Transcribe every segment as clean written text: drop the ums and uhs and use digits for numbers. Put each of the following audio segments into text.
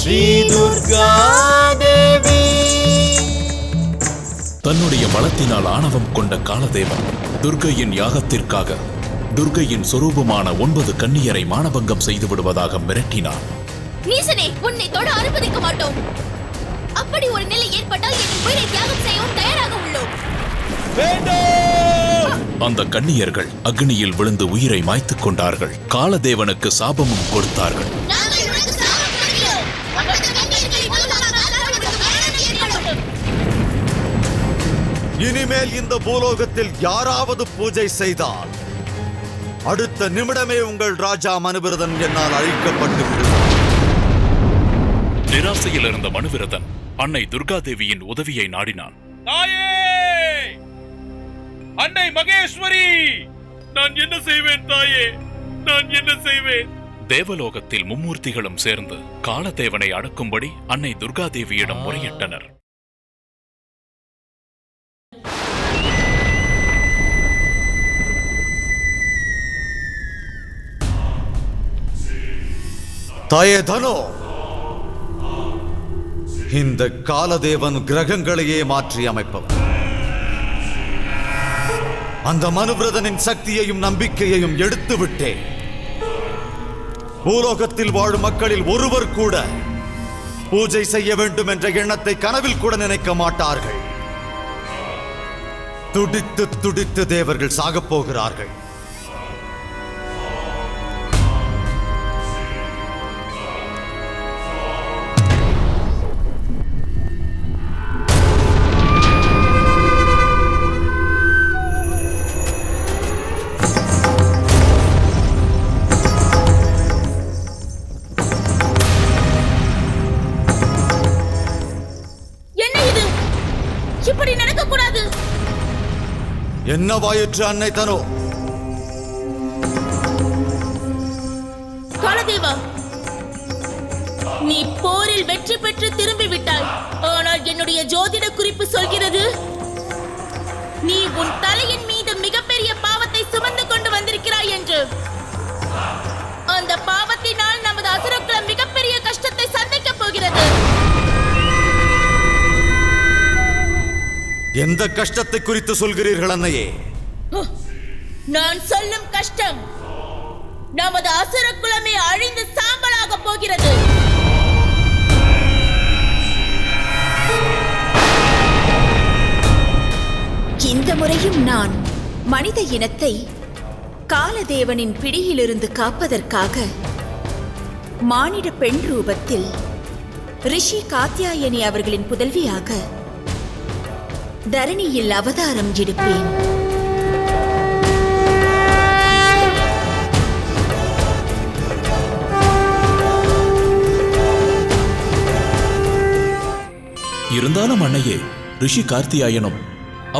ஸ்ரீ துர்கா தேவி. தன்னுடைய பலத்தினால் ஆணவம் கொண்ட காலதேவன் துர்க்கையின் யாகத்திற்காக துர்க்கையின் சொரூபமான 9 கன்னியரை மானபங்கம் செய்து விடுவதாக மிரட்டினார். நீசனே, உன்னை தொட அனுமதிக்க மாட்டோம். அப்படி ஒரு நிலை ஏற்பட்டால் என் உயிரை தியாகம் செய்யவும் தயாராக உள்ளோம். அந்த கன்னியர்கள் அக்னியில் விழுந்து உயிரை மாய்த்துக் கொண்டார்கள். காலதேவனுக்கு சாபமும் கொடுத்தார்கள். இனிமேல் இந்த பூலோகத்தில் யாராவது பூஜை செய்தால் அடுத்த நிமிடமே உங்கள் ராஜா மனுவிரதன் என்னால் அழிக்கப்பட்டு விடுவார். நிராசையில் இருந்த மனுவிரதன் அன்னை துர்காதேவியின் உதவியை நாடினான். தாயே, அன்னை மகேஸ்வரி, நான் என்ன செய்வேன் தாயே, நான் என்ன செய்வேன்? தேவலோகத்தில் மும்மூர்த்திகளும் சேர்ந்து காலதேவனை அடக்கும்படி அன்னை துர்காதேவியிடம் முறையிட்டனர். தாயே தனோ, இந்த காலதேவன் கிரகங்களையே மாற்றி அமைப்பவர். அந்த மனுவிரதனின் சக்தியையும் நம்பிக்கையையும் எடுத்து விட்டேன். பூலோகத்தில் வாழும் மக்களில் ஒருவர் கூட பூஜை செய்ய வேண்டும் என்ற எண்ணத்தை கனவில் கூட நினைக்க மாட்டார்கள். துடித்து துடித்து தேவர்கள் சாகப் போகிறார்கள். இப்படி நடக்க கூடாது. என்னவாயிற்று அன்னை தனோ? காலதேவா, நீ போரில் வெற்றி பெற்று திரும்பி விட்டாய். ஆனால் என்னுடைய ஜோதிட குறிப்பு சொல்கிறது, நீ உன் தலையின் மீது மிகப்பெரிய பாவத்தை சுமந்து கொண்டு வந்திருக்கிறாய் என்று. அந்த பாவத்தினால் நமது அசுரக்குலம் மிகப்பெரிய கஷ்டத்தை சந்திக்க போகிறது. எந்த கஷ்டத்தை குறித்து சொல்கிறீர்கள் அன்னையே? நான் சொல்லும் கஷ்டம் நமது அசுரக்குலமே அழிந்து சாம்பலாக போகிறது. இந்த முறையும் நான் மனித இனத்தை காலதேவனின் பிடியிலிருந்து காப்பதற்காக மானிட பெண் ரூபத்தில் ரிஷி காத்யாயனி அவர்களின் புதல்வியாக தரணியில் அவதாரம் எடுப்பேன். இருந்தாலும் அன்னையே, ரிஷி கார்த்தியாயனும்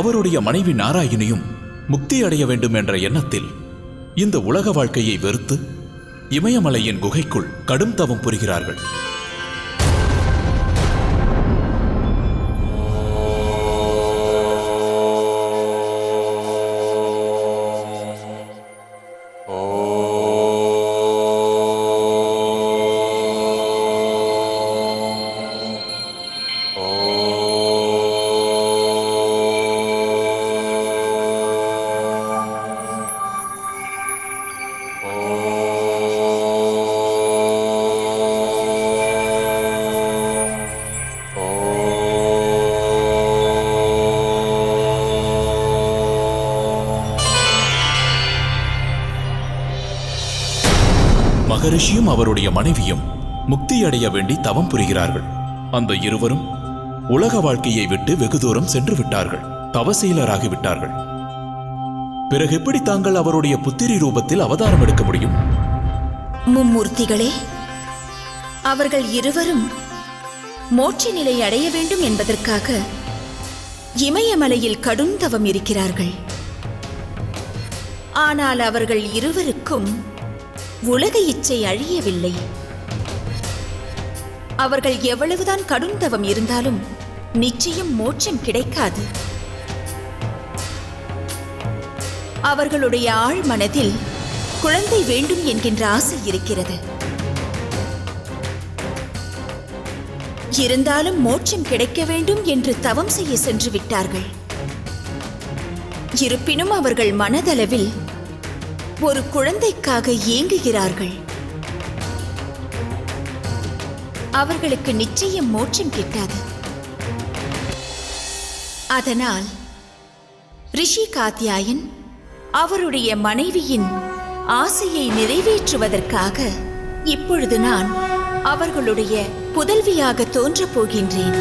அவருடைய மனைவி நாராயணியும் முக்தி அடைய வேண்டும் என்ற எண்ணத்தில் இந்த உலக வாழ்க்கையை வெறுத்து இமயமலையின் குகைக்குள் கடும் தவம் புரிகிறார்கள். மகரிஷியும் அவருடைய மனைவியும் முக்தி அடைய வேண்டி தவம் புரிகிறார்கள். அந்த இருவரும் உலக வாழ்க்கையை விட்டு வெகு தூரம் சென்று விட்டார்கள், தவசீலராகிவிட்டார்கள். பிறகு எப்படி தாங்கள் அவருடைய புத்திரி ரூபத்தில் அவதாரம் எடுக்க முடியும்? மும்மூர்த்திகளே, அவர்கள் இருவரும் மோட்ச நிலை அடைய வேண்டும் என்பதற்காக இமயமலையில் கடும் தவம் இருக்கிறார்கள். ஆனால் அவர்கள் இருவருக்கும் உலக இச்சை அழியவில்லை. அவர்கள் எவ்வளவுதான் கடும் தவம் இருந்தாலும் நிச்சயம் மோட்சம் கிடைக்காது. அவர்களுடைய ஆழ் மனதில் குழந்தை வேண்டும் என்கின்ற ஆசை இருக்கிறது. இருந்தாலும் மோட்சம் கிடைக்க வேண்டும் என்று தவம் செய்ய சென்று விட்டார்கள். இருப்பினும் அவர்கள் மனதளவில் ஒரு குழந்தைக்காக ஏங்குகிறார்கள். அவர்களுக்கு நிச்சயம் மோட்சம் கிட்டாது. அதனால் ரிஷி காத்யாயன் அவருடைய மனைவியின் ஆசையை நிறைவேற்றுவதற்காக இப்பொழுது நான் அவர்களுடைய புதல்வியாக தோன்றப் போகின்றேன்.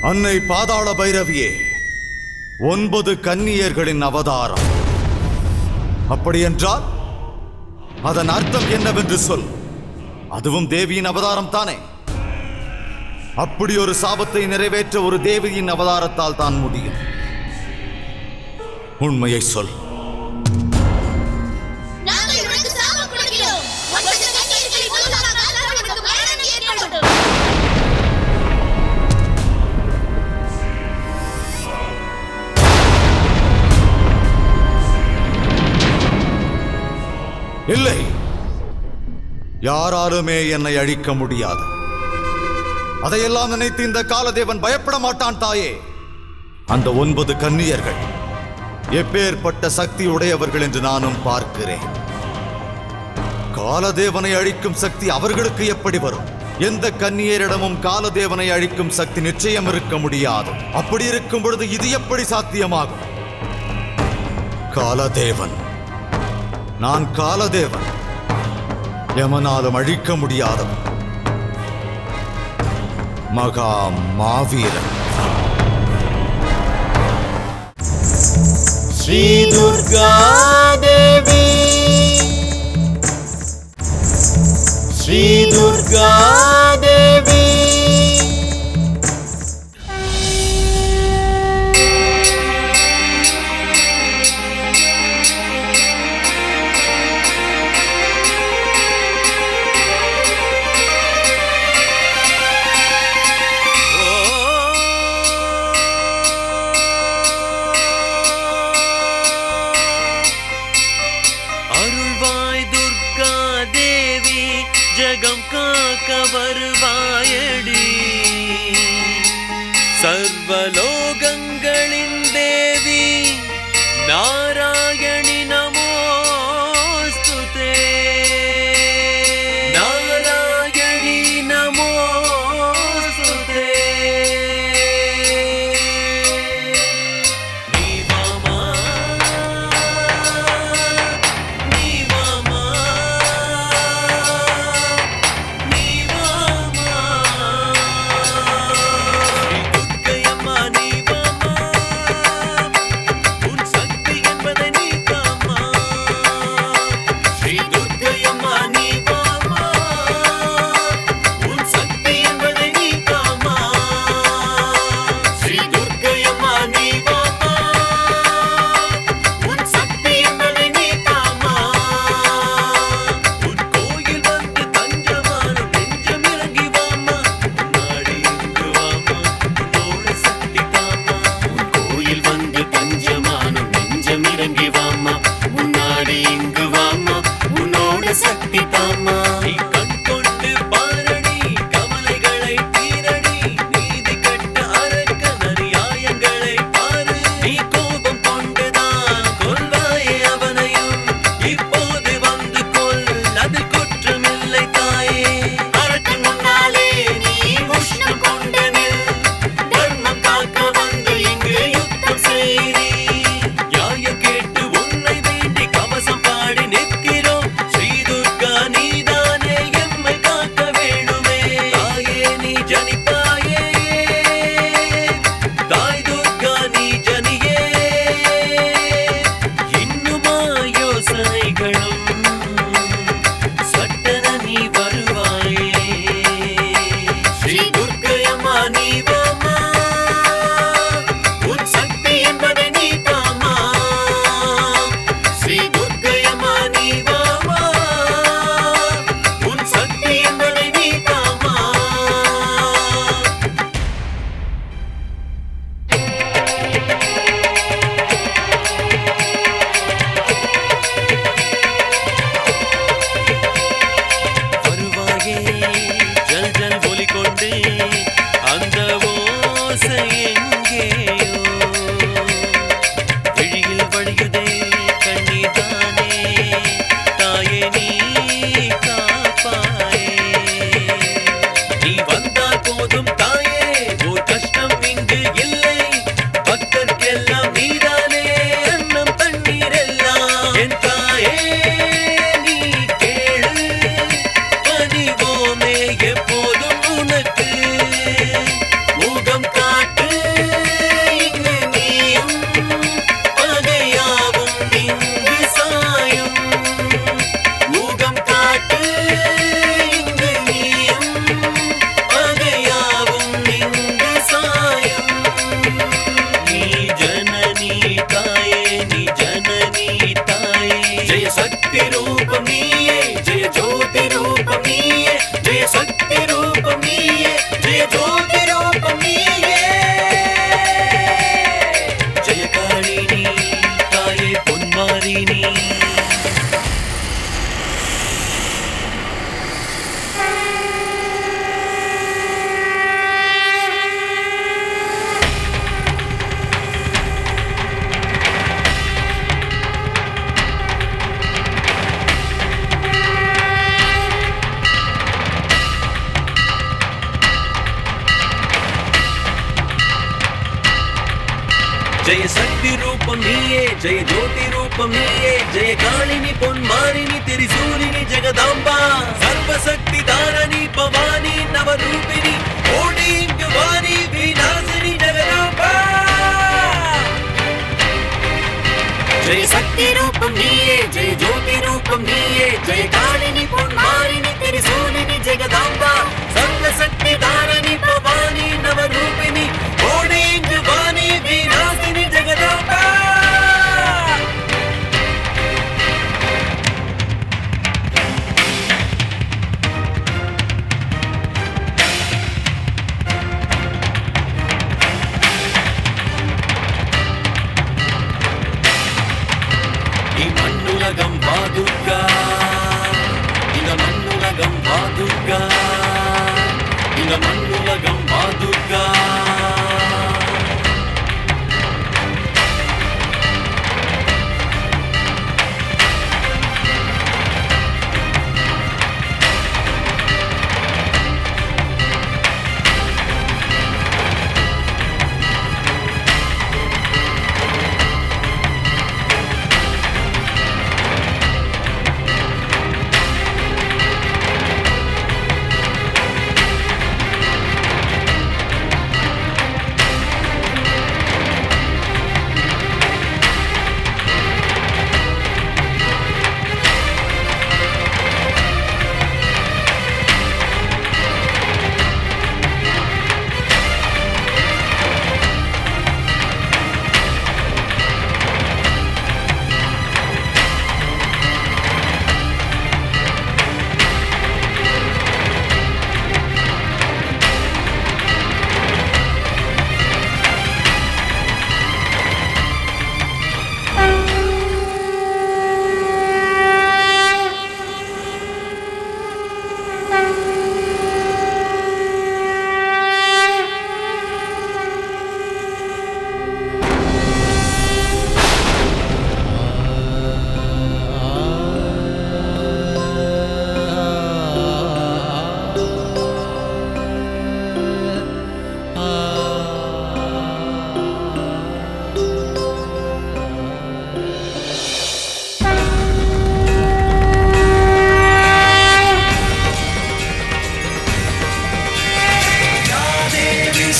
அன்னை பாதாள பைரவியே, 9 கன்னியர்களின் அவதாரம். அப்படியென்றால் அதன் அர்த்தம் என்னவென்று சொல். அதுவும் தேவியின் அவதாரம் தானே? அப்படி ஒரு சாபத்தை நிறைவேற்ற ஒரு தேவியின் அவதாரத்தால் தான் முடியும். உண்மையை சொல். இல்லை, யாராலுமே என்னை அழிக்க முடியாது. அதையெல்லாம் நினைத்து இந்த காலதேவன் பயப்பட மாட்டான் தாயே. அந்த 9 கன்னியர்கள் எப்பேற்பட்ட சக்தி உடையவர்கள் என்று நானும் பார்க்கிறேன். காலதேவனை அழிக்கும் சக்தி அவர்களுக்கு எப்படி வரும்? எந்த கன்னியரிடமும் காலதேவனை அழிக்கும் சக்தி நிச்சயம் இருக்க முடியாது. அப்படி இருக்கும் பொழுது இது எப்படி சாத்தியமாகும்? காலதேவன், நான் காலதேவன், எமனாலும் அழிக்க முடியாதவன், மகா மாவீரன். ஸ்ரீ துர்கா தேவி, ஸ்ரீ துர்கா தேவி. ஜகம் காக்க வருவாய் ஜெய சக்தி ரூபம் நீயே, ஜெய ஜோதி ரூபம் நீயே, ஜெய காளினி பொன்மாரினி திரிசூலினி ஜெகதாம்பா, சர்வசக்தி தாரணி பவானி நவரூபிணி, ஓடி இங்கு வாணி விநாசினி ஜெகதாம்பா. ஜெய சக்தி ரூபம் நீயே, ஜெய ஜோதி ரூபம் நீயே, ஜெய காளினி பொன்மாரினி திரிசூலினி ஜெகதாம்பா, சர்வசக்தி தாரணி பவானி நவரூபிணி, ஓடி இங்கு வாணி விநாசினி ஜெகதாம்பா. மண்ணுலகம் வாதுர்கா, இந்த மண்ணுலகம் வாதுர்கா, இந்த மண்ணுலகம் வாதுர்கா.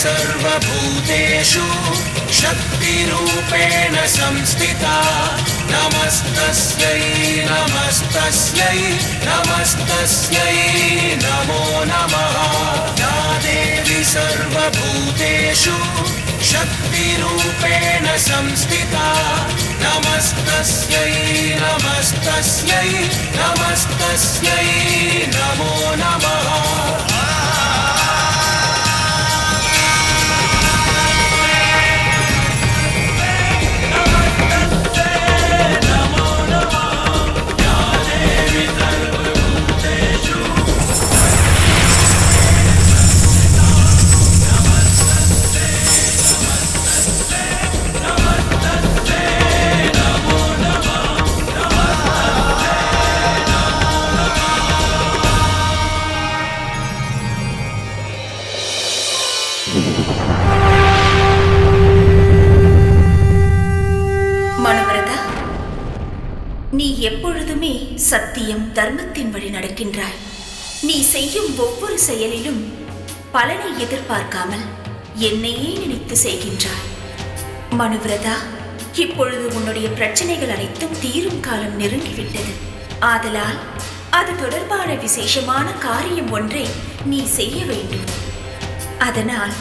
सर्वभूतेषु शक्तिरूपेण संस्थिता, नमस्तस्यै नमस्तस्यै नमस्तस्यै नमो नमः. या देवी सर्वभूतेषु शक्तिरूपेण संस्थिता, नमस्तस्यै नमस्तस्यै नमस्तस्यै नमो नमः. மனுவிரதா, நீ எப்பொழுதுமே சத்தியம் தர்மத்தின் வழி நடக்கின்றாய். நீ செய்யும் ஒவ்வொரு செயலிலும் பலனை எதிர்பார்க்காமல் என்னையே நினைத்து செய்கின்றாய். மனுவிரதா, இப்பொழுது உன்னுடைய பிரச்சனைகள் அனைத்தும் தீரும் காலம் நெருங்கிவிட்டது. ஆதலால் அது தொடர்பான விசேஷமான காரியம் ஒன்றை நீ செய்ய வேண்டும். அதனால்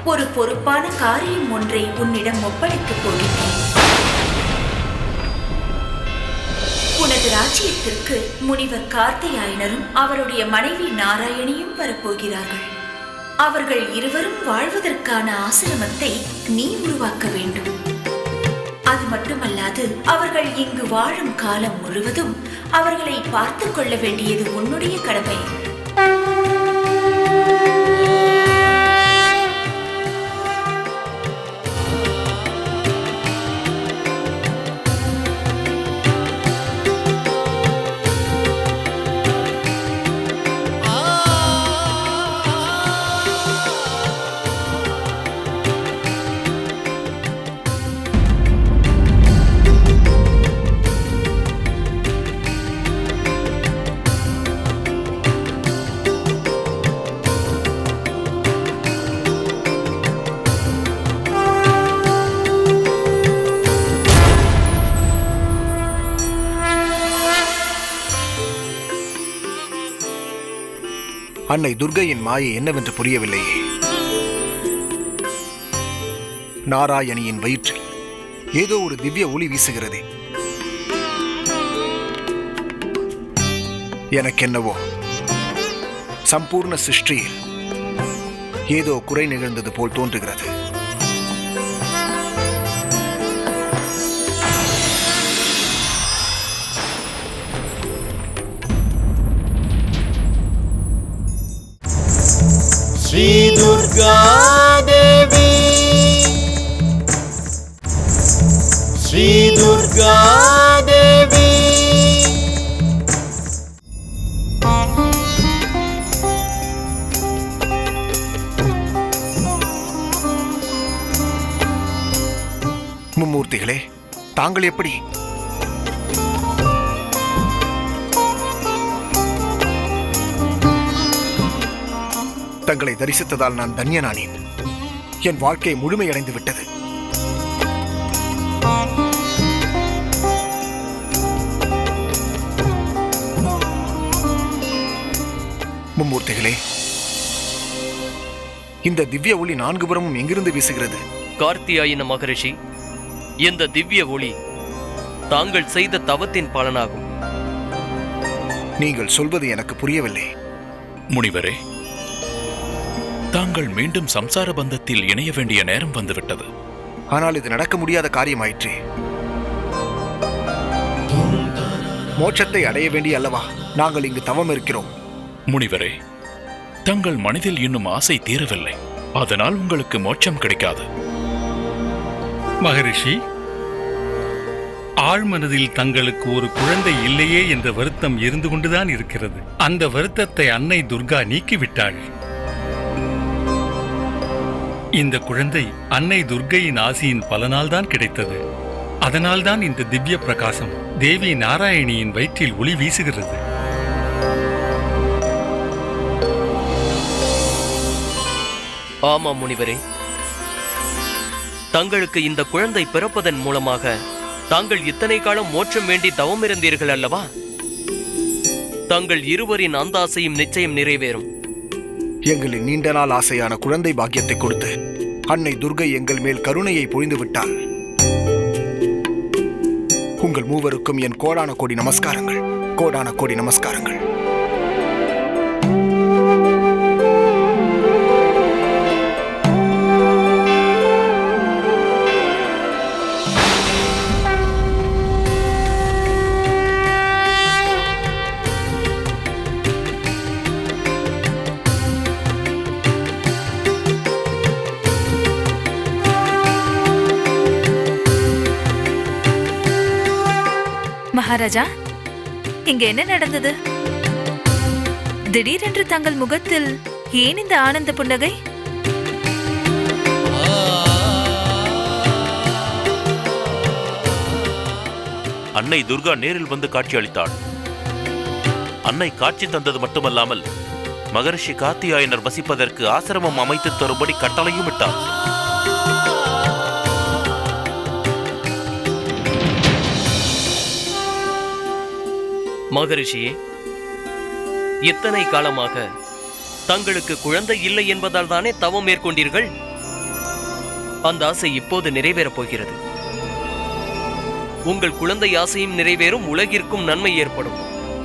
ஒரு பொறுப்பான காரியம் ஒன்றை உன்னிடம் ஒப்படைக்கப் போகின்றேன். உனது ராஜ்யத்திற்கு முனிவர் கார்த்தியாயனரும் அவருடைய மனைவி நாராயணியும் வரப்போகிறார்கள். அவர்கள் இருவரும் வாழ்வதற்கான ஆசிரமத்தை நீ உருவாக்க வேண்டும். அது மட்டுமல்லாது அவர்கள் இங்கு வாழும் காலம் முழுவதும் அவர்களை பார்த்துக் கொள்ள வேண்டியது உன்னுடைய கடமை. அன்னை துர்க்கையின் மாயை என்னவென்று புரியவில்லையே. நாராயணியின் வயிற்றில் ஏதோ ஒரு திவ்ய ஒளி வீசுகிறதே. எனக்கென்னவோ சம்பூர்ண சிருஷ்டியில் ஏதோ குறை நிகழ்ந்தது போல் தோன்றுகிறது. ஸ்ரீ துர்கா தேவி, ஸ்ரீ துர்கா தேவி. மும்மூர்த்திகளே, தாங்கள் எப்படி? தங்களை தரிசித்ததால் நான் தன்யனானேன். என் வாழ்க்கை முழுமையடைந்து விட்டது. மும்மூர்த்திகளே, இந்த திவ்ய ஒளி 4 புறமும் எங்கிருந்து வீசுகிறது? கார்த்தியாயின மகரிஷி, இந்த திவ்ய ஒளி தாங்கள் செய்த தவத்தின் பலனாகும். நீங்கள் சொல்வது எனக்கு புரியவில்லை. முனிவரே, தாங்கள் மீண்டும் சம்சார பந்தத்தில் இணைய வேண்டிய நேரம் வந்துவிட்டது. ஆனால் இது நடக்க முடியாத காரியமாயிற்றே. மோட்சத்தை அடைய வேண்டிய அல்லவா நாங்கள் இங்கு தவம் இருக்கிறோம். முனிவரே, தங்கள் மனதில் இன்னும் ஆசை தீரவில்லை. அதனால் உங்களுக்கு மோட்சம் கிடைக்காது. மகரிஷி, ஆழ்மனதில் தங்களுக்கு ஒரு குழந்தை இல்லையே என்ற வருத்தம் இருந்து கொண்டுதான் இருக்கிறது. அந்த வருத்தத்தை அன்னை துர்கா நீக்கிவிட்டாள். இந்த குழந்தை அன்னை துர்க்கையின் ஆசியின் பலனால் தான் கிடைத்தது. அதனால்தான் இந்த திவ்ய பிரகாசம் தேவி நாராயணியின் வயிற்றில் ஒளி வீசுகிறது. ஆமாம் முனிவரே, தங்களுக்கு இந்த குழந்தை பிறப்பதன் மூலமாக தாங்கள் இத்தனை காலம் மோட்சம் வேண்டி தவம் இருந்தீர்கள் அல்லவா? தங்கள் இருவரின் அந்த ஆசையும் நிச்சயம் நிறைவேறும். எங்களின் நீண்ட நாள் ஆசையான குழந்தை பாக்கியத்தை கொடுத்து அன்னை துர்க்கை எங்கள் மேல் கருணையை பொழிந்து விட்டாள். உங்கள் மூவருக்கும் என் கோடான கோடி நமஸ்காரங்கள், கோடான கோடி நமஸ்காரங்கள். மகாராஜா, இங்க என்ன நடந்தது? திடீரென்று தங்கள் முகத்தில் ஏன் இந்த ஆனந்த புன்னகை? அன்னை துர்கா நேரில் வந்து காட்சி அளித்தாள். அன்னை காட்சி தந்தது மட்டுமல்லாமல் மகரிஷி கார்த்தியாயனர் வசிப்பதற்கு ஆசிரமம் அமைத்து தரும்படி கட்டளையும் இட்டார். மகரிஷியே, இத்தனை காலமாக தங்களுக்கு குழந்தை இல்லை என்பதால் தானே தவம் மேற்கொண்டீர்கள். அந்த ஆசை இப்போது நிறைவேறப் போகிறது. உங்கள் குழந்தை ஆசையும் நிறைவேறும், உலகிற்கும் நன்மை ஏற்படும்.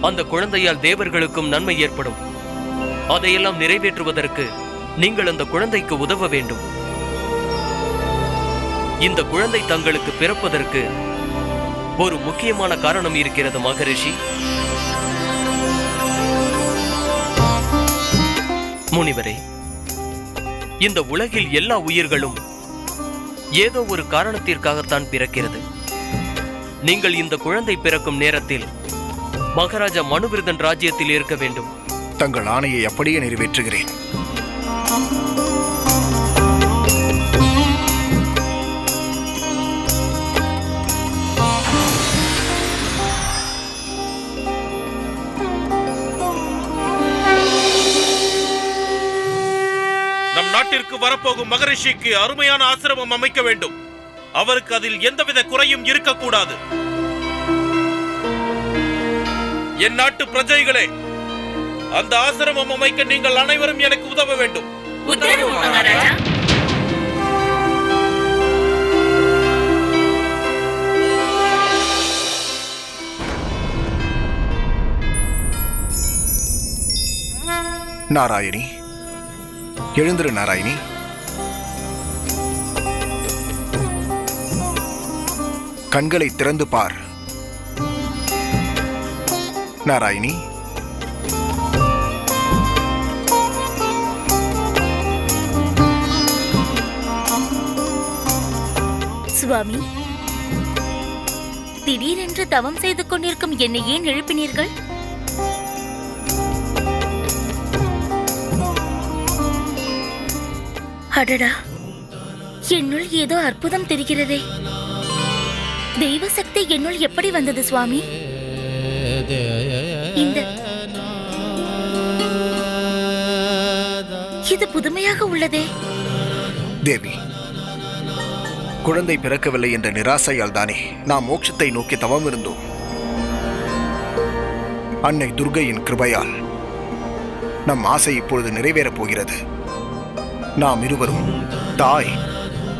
அந்த குழந்தையால் தேவர்களுக்கும் நன்மை ஏற்படும். அதையெல்லாம் நிறைவேற்றுவதற்கு நீங்கள் அந்த குழந்தைக்கு உதவ வேண்டும். இந்த குழந்தை தங்களுக்கு பிறப்பதற்கு ஒரு முக்கியமான காரணம் இருக்கிறது மகரிஷி. முனிவரே, இந்த உலகில் எல்லா உயிர்களும் ஏதோ ஒரு காரணத்திற்காகத்தான் பிறக்கிறது. நீங்கள் இந்த குழந்தை பிறக்கும் நேரத்தில் மகாராஜா மனுவிருதன் ராஜ்யத்தில் இருக்க வேண்டும். தங்கள் ஆணையை அப்படியே நிறைவேற்றுகிறேன். நம் நாட்டிற்கு வரப்போகும் மகரிஷிக்கு அருமையான ஆசிரமம் அமைக்க வேண்டும். அவருக்கு அதில் எந்தவித குறையும் இருக்கக்கூடாது. என் நாட்டு பிரஜைகளே, அந்த ஆசிரமம் அமைக்க நீங்கள் அனைவரும் எனக்கு உதவ வேண்டும். உத்தரவு மகாராஜா. நாராயணி, எழுந்திரு நாராயணி. கண்களை திறந்து பார் நாராயணி. சுவாமி, திடீரென்று தவம் செய்து கொண்டிருக்கும் என்னை ஏன் எழுப்பினீர்கள்? அடடா, என்னுள் ஏதோ அற்புதம் தெரிகிறதே. தெய்வ சக்தி என்னுள் எப்படி வந்தது சுவாமி? இது புதுமையாக உள்ளதே. தேவி, குழந்தை பிறக்கவில்லை என்ற நிராசையால் தானே நாம் மோட்சத்தை நோக்கி தவம் இருந்தோம். அன்னை துர்க்கையின் கிருபையால் நம் ஆசை இப்பொழுது நிறைவேறப் போகிறது. நாம் இருவரும் தாய்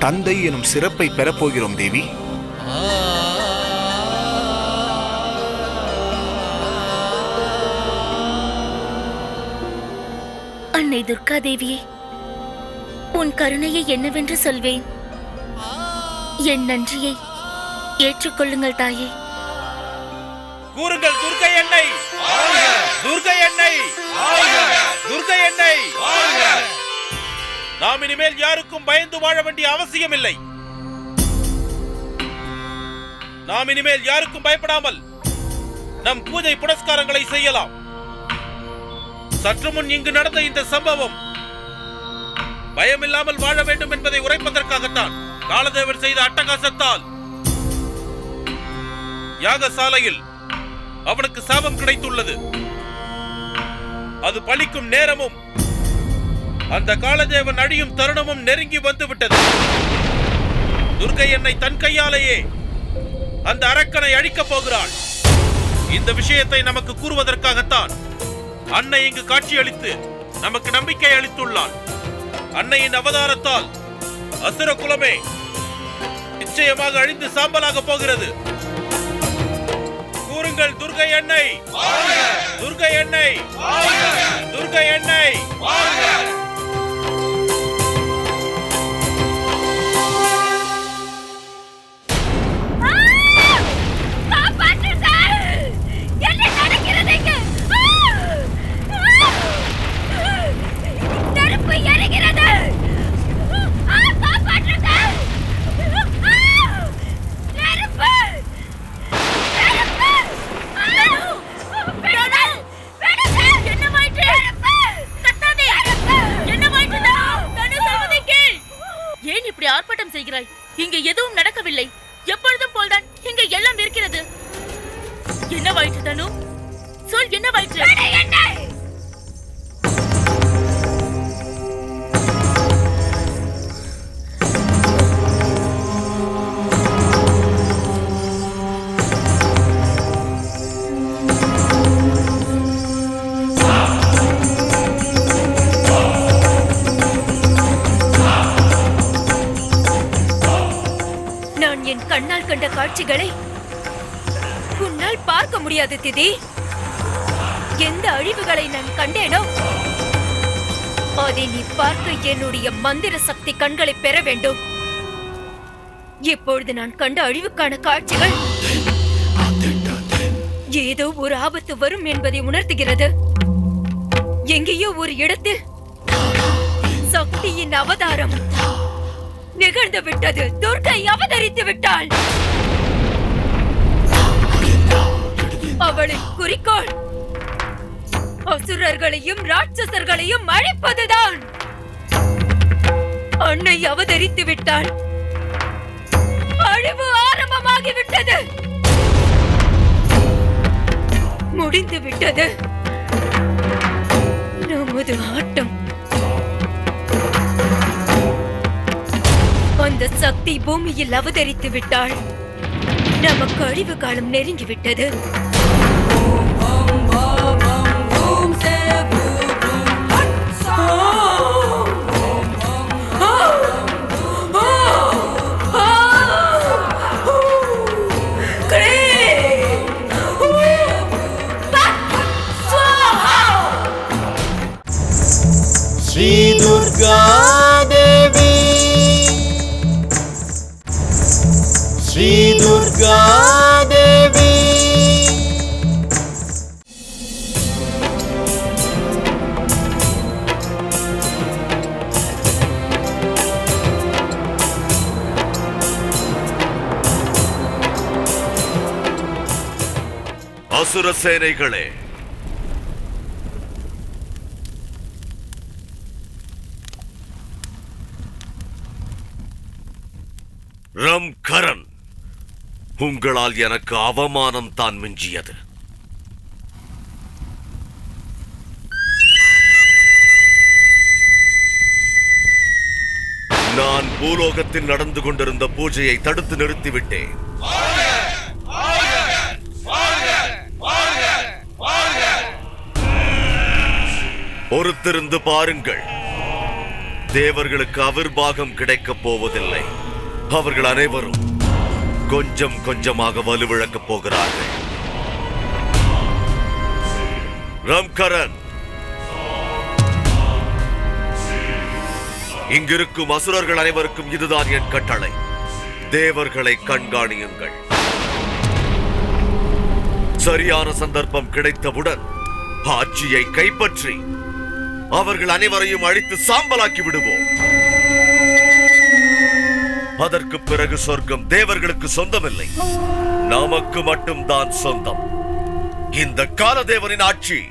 தந்தை எனும் சிறப்பை பெறப்போகிறோம் தேவி. அன்னை துர்கா தேவியே, உன் கருணையை என்னவென்று சொல்வேன்? என் நன்றியை ஏற்றுக்கொள்ளுங்கள் தாயே. கூறுங்கள் துர்க்கை அன்னை, துர்க்கை அன்னை, துர்க்கை அன்னை. நாம் இனிமேல் யாருக்கும் பயந்து வாழ வேண்டிய அவசியம் இல்லை. நாம் இனிமேல் யாருக்கும் பயப்படாமல் நம் பூஜை புனஸ்காரங்களை செய்யலாம். சற்று முன் இங்கு நடந்த இந்த சம்பவம் பயமில்லாமல் வாழ வேண்டும் என்பதை உரைப்பதற்காகத்தான். காலதேவர் செய்த அட்டகாசத்தால் யாகசாலையில் அவனுக்கு சாபம் கிடைத்துள்ளது. அது பலிக்கும் நேரமும் அந்த காலதேவன் அழியும் தருணமும் நெருங்கி வந்து விட்டது. துர்க்கை என்னை தன் கையாலேயே அந்த அரக்கனை அழிக்கப் போகிறாள். இந்த விஷயத்தை நமக்கு கூறுவதற்காகத்தான் அன்னை இங்கு காட்சியளித்து நமக்கு நம்பிக்கை அளித்துள்ளாள். அன்னையின் அவதாரத்தால் அசுர குலமே நிச்சயமாக அழிந்து சாம்பலாக போகிறது. கூறுங்கள் துர்க்கை அன்னை, துர்க்கை அன்னை, துர்க்கை அன்னை. ஆர்ப்பாட்டம் செய்கிறாய்? இங்கு எதுவும் நடக்கவில்லை. எப்பொழுதும் போல்தான் இங்கு எல்லாம் இருக்கிறது. என்னவாயிற்று தனு? சொல், என்னவாயிற்று? கண்ணால் கண்ட காட்சிகளை உன்னால் பார்க்க முடியாது திதி. எந்த அழிவுகளை நான் கண்டேனோ அதை நீ பார்க்க என்னுடைய மந்திர சக்தி கண்களை பெற வேண்டும். இப்பொழுது நான் கண்ட அழிவுக்கான காட்சிகள் ஏதோ ஒரு ஆபத்து வரும் என்பதை உணர்த்துகிறது. எங்கேயோ ஒரு இடத்தில் சக்தியின் அவதாரம் நிகழ்ந்து விட்டது. துர்க்கை அவதரித்து விட்டாள். அவளின் குறிக்கோள் அசுரர்களையும் ராட்சசர்களையும் அழிப்பதுதான். அன்னை அவதரித்து விட்டாள். அழிவு ஆரம்பமாகிவிட்டது. முடிந்து விட்டது நமது ஆட்டம். அந்த சக்தி பூமியில் அவதரித்து விட்டாள். நமக்கு அழிவு காலம் நெருங்கிவிட்டது. துர்கா தேவி அசுர சேனைகளே, ரம்கரன், உங்களால் எனக்கு அவமானம் தான் மிஞ்சியது. நான் பூலோகத்தில் நடந்து கொண்டிருந்த பூஜையை தடுத்து நிறுத்திவிட்டேன். பொறுத்திருந்து பாருங்கள். தேவர்களுக்கு அவிர்வாகம் கிடைக்கப் போவதில்லை. அவர்கள் அனைவரும் கொஞ்சம் கொஞ்சமாக வலுவிழக்கப் போகிறார்கள். ரம்கரன், இங்கிருக்கும் அசுரர்கள் அனைவருக்கும் இதுதான் என் கட்டளை. தேவர்களை கண்காணியுங்கள். சரியான சந்தர்ப்பம் கிடைத்தவுடன் ஆட்சியை கைப்பற்றி அவர்கள் அனைவரையும் அழித்து சாம்பலாக்கி விடுவோம். அதற்கு பிறகு சொர்க்கம் தேவர்களுக்கு சொந்தமில்லை, நமக்கு மட்டும்தான் சொந்தம். இந்த காலதேவனின் ஆட்சி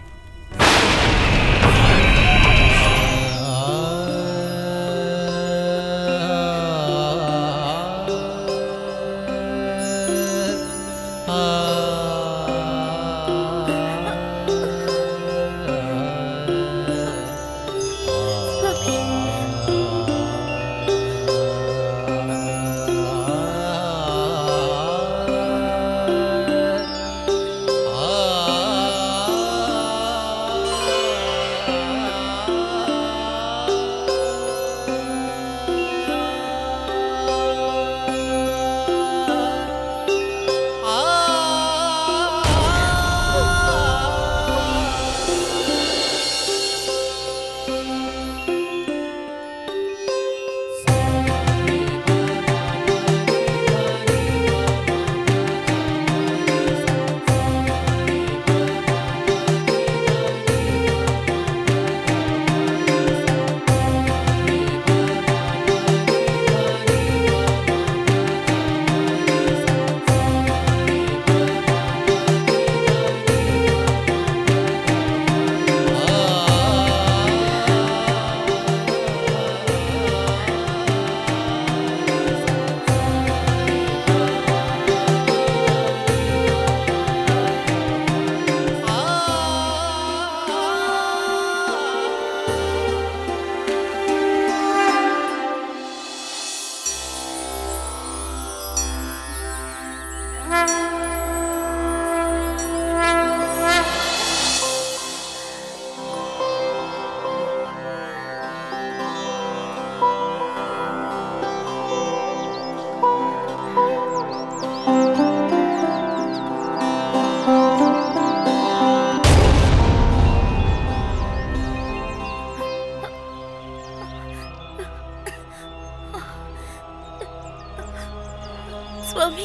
சுவாமி,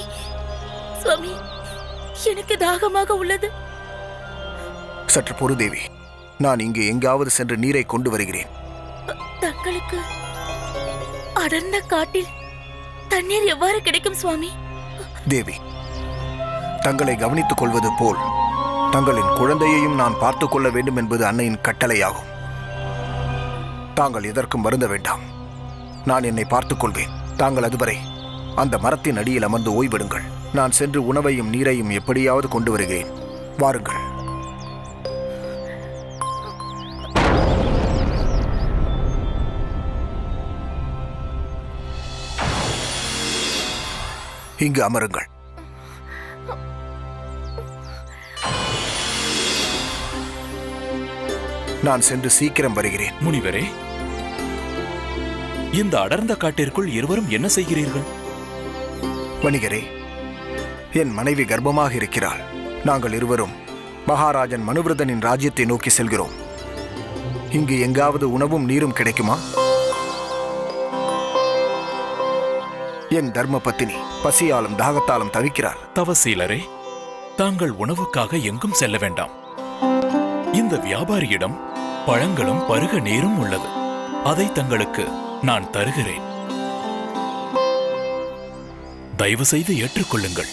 சுவாமி, எனக்கு தாகமாக உள்ளது. சற்று பொறு தேவி, நான் இங்கே எங்காவது சென்று நீரை கொண்டு வருகிறேன். தங்களுக்கு அடர்ந்த காட்டில் தண்ணீர் எவ்வாறு கிடைக்கும் சுவாமி? தேவி, தங்களை கவனித்துக் கொள்வது போல் தங்களின் குழந்தையையும் நான் பார்த்துக் கொள்ள வேண்டும் என்பது அன்னையின் கட்டளையாகும். தாங்கள் எதற்கும் வருந்த வேண்டாம், நான் என்னை பார்த்துக் கொள்வேன். தாங்கள் அதுவரை அந்த மரத்தின் அடியில் அமர்ந்து ஓய்விடுங்கள். நான் சென்று உணவையும் நீரையும் எப்படியாவது கொண்டு வருகிறேன். வாருங்கள். இங்கு அமருங்கள். நான் சென்று சீக்கிரம் வருகிறேன். முனிவரே, இந்த அடர்ந்த காட்டிற்குள் இருவரும் என்ன செய்கிறீர்கள்? வணிகரே, என் மனைவி கர்ப்பமாக இருக்கிறாள். நாங்கள் இருவரும் மகாராஜன் மனுவிரதனின் ராஜ்யத்தை நோக்கி செல்கிறோம். இங்கு எங்காவது உணவும் நீரும் கிடைக்குமா? என் தர்ம பத்தினி பசியாலும் தாகத்தாலும் தவிக்கிறாள். தவசீலரே, தாங்கள் உணவுக்காக எங்கும் செல்ல வேண்டாம். இந்த வியாபாரியிடம் பழங்களும் பருக நீரும் உள்ளது. அதை தங்களுக்கு நான் தருகிறேன். தயவு செய்து ஏற்றுக்கொள்ளுங்கள்.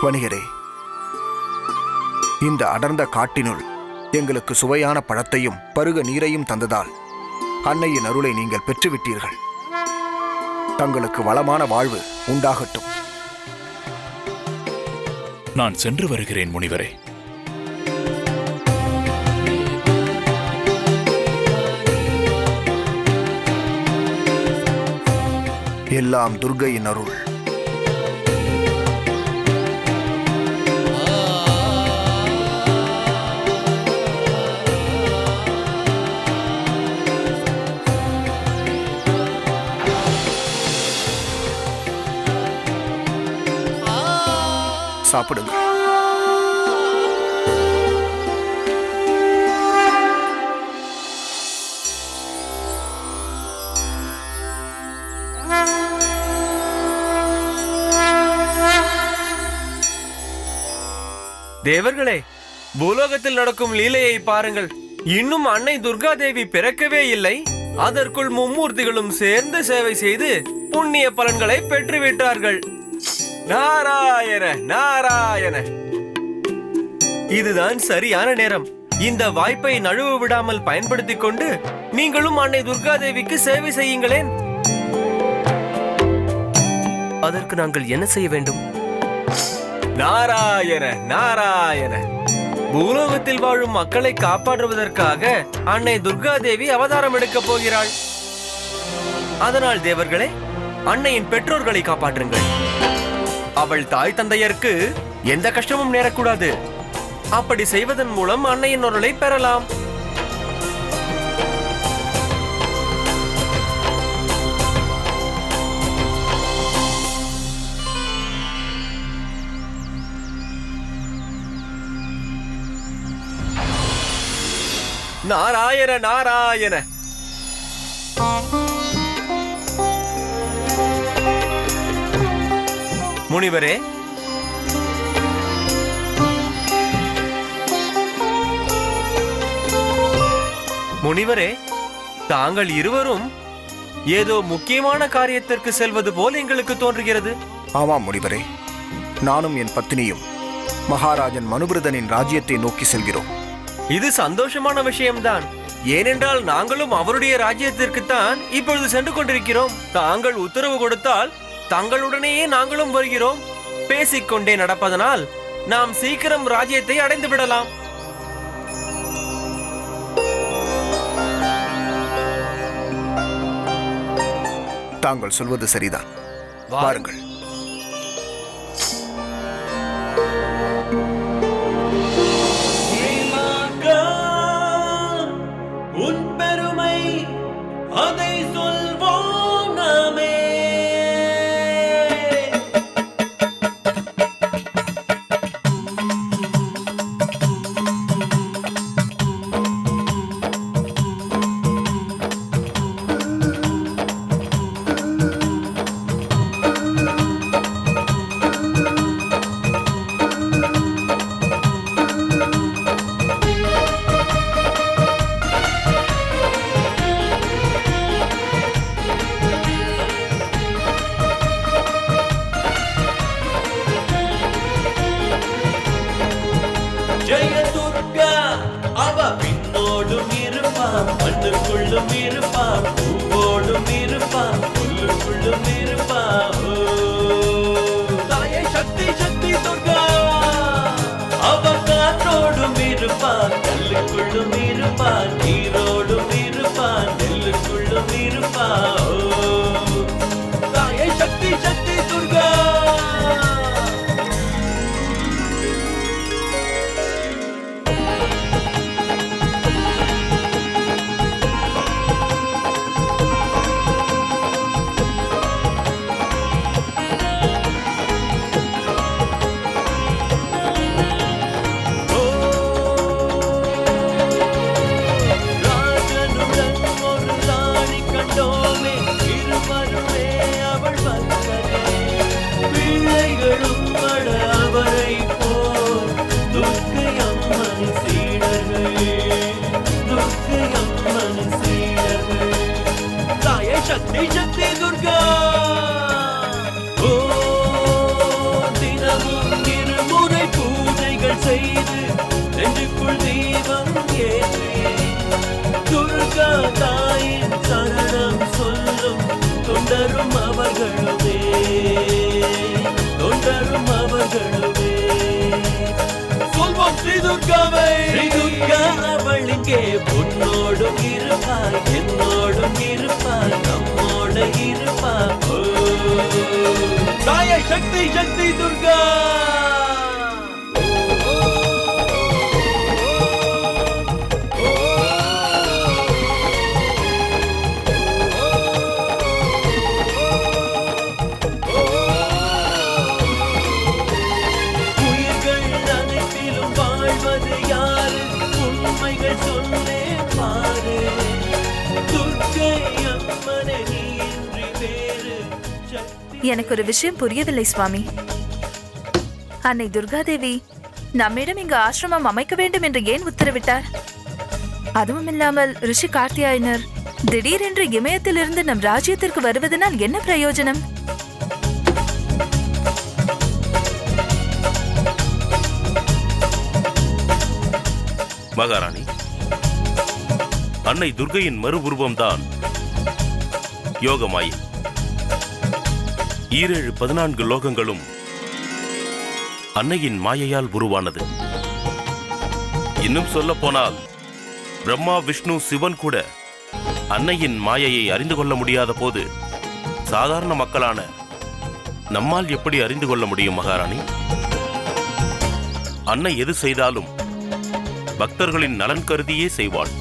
வணிகரே, இந்த அடர்ந்த காட்டினுள் எங்களுக்கு சுவையான பழத்தையும் பருக நீரையும் தந்ததால் அன்னையின் அருளை நீங்கள் பெற்றுவிட்டீர்கள். தங்களுக்கு வளமான வாழ்வு உண்டாகட்டும். நான் சென்று வருகிறேன் முனிவரே. எல்லாம் துர்க்கையின் அருள். சாப்பிடுங்க. தேவர்களே, பூலோகத்தில் நடக்கும் லீலையை பாருங்கள். இன்னும் அன்னை துர்கா தேவி பிறக்கவே இல்லை. அதற்குள் மும்மூர்த்திகளும் சேர்ந்து சேவை செய்து புண்ணிய பலன்களை பெற்றுவிட்டார்கள். நாராயண நாராயண. இதுதான் சரியான நேரம். இந்த வாய்ப்பை நழுவ விடாமல் பயன்படுத்திக் கொண்டு நீங்களும் அன்னை துர்கா தேவிக்கு சேவை செய்யுங்களேன். அதற்கு நாங்கள் என்ன செய்ய வேண்டும்? நாராயண நாராயண. பூலோகத்தில் வாழும் மக்களை காப்பாற்றுவதற்காக அன்னை துர்கா தேவி அவதாரம் எடுக்கப் போகிறாள். அதனால் தேவர்களே, அன்னையின் பெற்றோர்களை காப்பாற்றுங்கள். அவள் தாய் தந்தையருக்கு எந்த கஷ்டமும் நேரக்கூடாது. அப்படி செய்வதன் மூலம் அன்னையின் அருளை பெறலாம். நாராயண நாராயண. முனிவரே, முனிவரே, தாங்கள் இருவரும் ஏதோ முக்கியமான காரியத்திற்கு செல்வது போல் எங்களுக்கு தோன்றுகிறது. ஆமாம் முனிவரே, நானும் என் பத்தினியும் மகாராஜன் மனுபிரதனின் ராஜ்யத்தை நோக்கி செல்கிறோம். இது சந்தோஷமான விஷயம்தான். ஏனென்றால் நாங்களும் அவருடைய ராஜ்யத்திற்குத்தான் இப்பொழுது சென்று கொண்டிருக்கிறோம். தாங்கள் உத்தரவு கொடுத்தால் தங்களுடனேயே நாங்களும் வருகிறோம். பேசிக்கொண்டே நடப்பதனால் நாம் சீக்கிரம் ராஜ்யத்தை அடைந்து விடலாம். தாங்கள் சொல்வது சரிதான். வாருங்கள். உன் பெருமை அதை சொல்வோம் நாமே. இருப்பா தாயே சக்தி சக்தி துர்கா சக்தி சக்தி துர்கா ஓ தினமும் இருமுறை பூஜைகள் செய்து நெஞ்சுக்குள் தீபம் ஏற்றி துர்கா தாயின் சரணம் சொல்லும் தொண்டரும் அவர்களுமே சொல்வோம் ஸ்ரீ துர்காவை ஸ்ரீ துர்கா அவள் இங்கே உன்னோடும் இருப்பாய் என்னோடும் இருப்பாய் நம்மோட இருப்பாய் தாயே சக்தி சக்தி துர்கா எனக்கு ஒரு விஷயம் புரியவில்லை சுவாமி. அன்னை துர்காதேவி நம்மிடம் இங்கு ஆசிரமம் அமைக்க வேண்டும் என்று ஏன் உத்தரவிட்டார்? அதுவும் இல்லாமல் ரிஷி கார்த்தியாயனர் திடீரென்று இமயத்திலிருந்து நம் ராஜ்யத்திற்கு வருவதனால் என்ன பிரயோஜனம்? மகாராணி, அன்னை துர்கையின் மறு உருவம்தான் யோகமாயை. 14 லோகங்களும் அன்னையின் மாயையால் உருவானது. இன்னும் சொல்ல போனால் பிரம்மா விஷ்ணு சிவன் கூட அன்னையின் மாயையை அறிந்து கொள்ள முடியாத போது சாதாரண மக்களான நம்மால் எப்படி அறிந்து கொள்ள முடியும் மகாராணி? அன்னை எது செய்தாலும் பக்தர்களின் நலன் கருதியே செய்வாள்.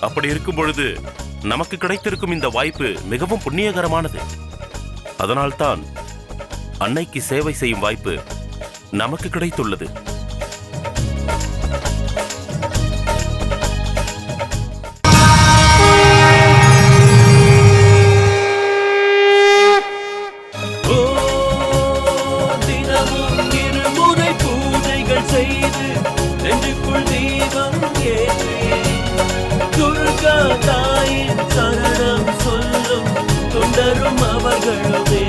அப்படி இருக்கும் பொழுது நமக்கு கிடைத்திருக்கும் இந்த வாய்ப்பு மிகவும் புண்ணியகரமானது. அதனால்தான் அன்னைக்கு சேவை செய்யும் வாய்ப்பு நமக்கு கிடைத்துள்ளது. தினமும் இருமுறை பூஜைகள் செய்து நெஞ்சுக்குள் தீபம் ஏற்றி துர்கா தாயின் சரணம் சொல்லும் தொண்டரும் அவர்களுமே